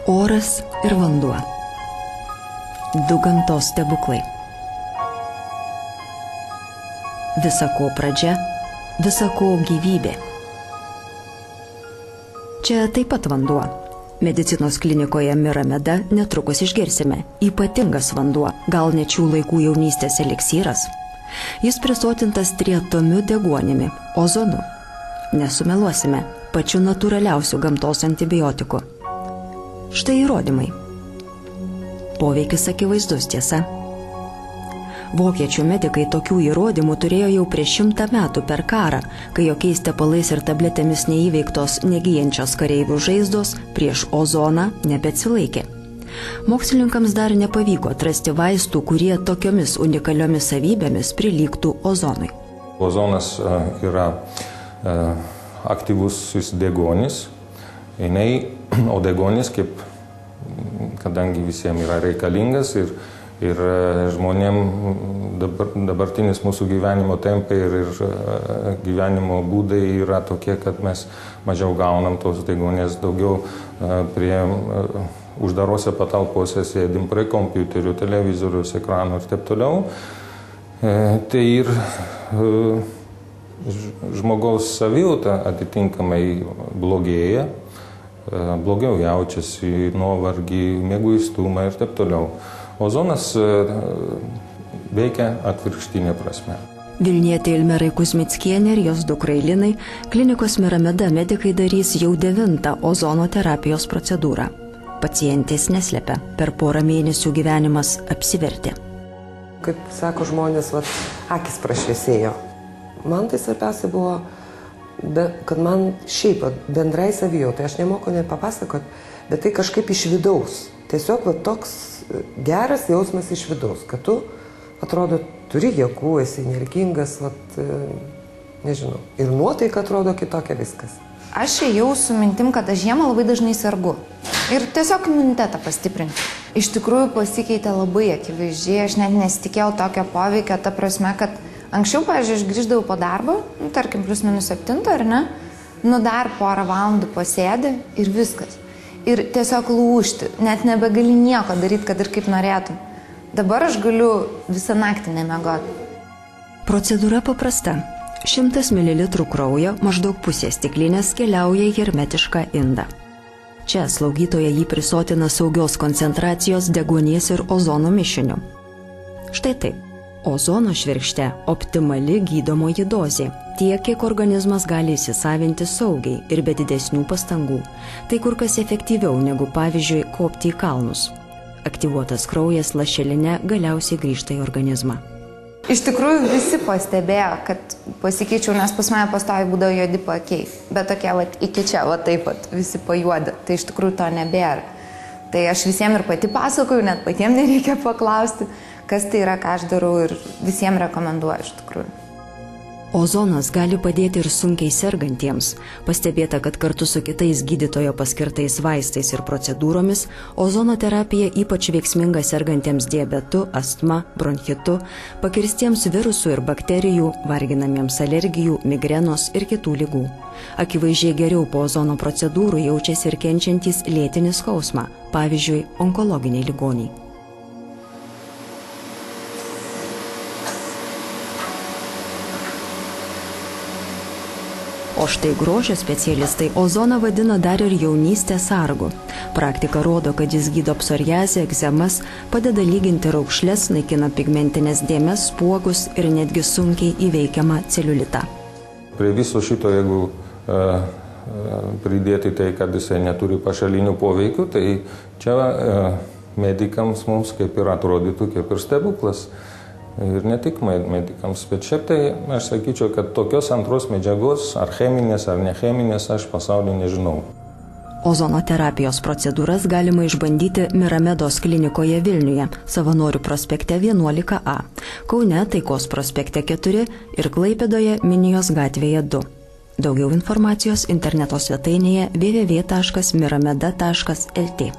Oras ir vanduo. Du gamtos stebuklai. Visa ko pradžia, visa ko gyvybė. Čia taip pat vanduo. Medicinos klinikoje Mirameda netrukus išgersime. Ypatingas vanduo, gal net šių laikų jaunystės eliksyras. Jis prisotintas triatomiu deguonimi, ozonu. Nesumeluosime, pačiu natūraliausiu gamtos antibiotiku. Štai įrodymai. Poveikis akivaizdus, tiesa. Vokiečių medikai tokių įrodymų turėjo jau prieš 100 metų per karą, kai jokiais tepalais ir tabletėmis neįveiktos negyjančios kareivių žaizdos prieš ozoną nebeatsilaikė. Mokslininkams dar nepavyko atrasti vaistų, kurie tokiomis unikaliomis savybėmis prilygtų ozonui. Ozonas yra aktyvus deguonis, o deguonis, kadangi visiems yra reikalingas ir žmonėm dabartinis mūsų gyvenimo tempai ir gyvenimo būdai yra tokie, kad mes mažiau gaunam tos deguonies, daugiau prie uždarose patalpose sėdim prie kompiuterių, televizorius, ekranų ir taip toliau. Tai ir žmogaus savijauta atitinkamai blogėja, blogiau jaučiasi, nuovargį, mieguistumą ir taip toliau. Ozonas veikia atvirkštinė prasme. Vilnietė Ilmerai Kuzmickienė ir jos dukra Ilinai klinikos Mirameda medikai darys jau 9. ozono terapijos procedūrą. Pacientės neslepia, per porą mėnesių gyvenimas apsivertė. Kaip sako žmonės, akis prašviesėjo. Man tai svarbiausia buvo, kad man šiaip bendrai savijautai, aš nemoku nepapasakot, bet tai kažkaip iš vidaus. Tiesiog toks geras jausmas iš vidaus, kad tu, atrodo, turi jėgų, esi energingas, nežinau, ir nuotaika atrodo kitokia viskas. Aš ėjau su mintim, kad aš žiemą labai dažnai sergu ir tiesiog imunitetą pastiprinti. Iš tikrųjų pasikeitė labai akivaizdžiai, aš net nesitikėjau tokio poveikio, ta prasme, kad anksčiau, pavyzdžiui, aš grįždavau po darbo, tarkim, +-7, ar ne, dar porą valandų posėdį ir viskas. Ir tiesiog lūžti, net nebegali nieko daryti, kad ir kaip norėtum. Dabar aš galiu visą naktį nemiegoti. Procedūra paprasta. 100 ml kraujo, maždaug pusė stiklinės, keliauja į hermetišką indą. Čia slaugytoja jį prisotina saugios koncentracijos deguonies ir ozono mišiniu. Štai taip. Ozono švirkšte optimali gydomoji dozė, tiek, kiek organizmas gali įsisavinti saugiai ir be didesnių pastangų. Tai kur kas efektyviau negu, pavyzdžiui, kopti į kalnus. Aktyvuotas kraujas lašeline galiausiai grįžta į organizmą. Iš tikrųjų visi pastebėjo, kad pasikeičiau, nes pas mane pastoviai būdavo juodi paakiai. Bet tokie, iki čia, taip pat, visi pajuodę. Tai iš tikrųjų to nebėra. Tai aš visiems ir pati pasakoju, net patiems nereikia paklausti, kas tai yra, ką aš darau, ir visiems rekomenduoju iš tikrųjų. Ozonas gali padėti ir sunkiai sergantiems. Pastebėta, kad kartu su kitais gydytojo paskirtais vaistais ir procedūromis ozono terapija ypač veiksminga sergantiems diabetu, astma, bronchitu, pakirstiems virusų ir bakterijų, varginamiems alergijų, migrenos ir kitų ligų. Akivaizdžiai geriau po ozono procedūrų jaučiasi ir kenčiantys lėtinį skausmą, pavyzdžiui, onkologiniai ligoniai. O štai grožio specialistai ozoną vadina dar ir jaunystės sargu. Praktika rodo, kad jis gydo psoriazę, egzemas, padeda lyginti raukšles, naikina pigmentinės dėmes, spuogus ir netgi sunkiai įveikiamą celiulitą. Prie viso šito, jeigu pridėti tai, kad jisai neturi pašalinių poveikių, tai čia medikams mums kaip ir atrodytų kaip ir stebuklas. Ir ne tik medikams, bet šiaip tai aš sakyčiau, kad tokios antros medžiagos, ar cheminės, ar necheminės, aš pasaulyje nežinau. Ozono terapijos procedūras galima išbandyti Miramedos klinikoje Vilniuje, Savanorių prospekte 11A, Kaune Taikos prospekte 4 ir Klaipėdoje Minijos gatvėje 2. Daugiau informacijos interneto svetainėje www.mirameda.lt.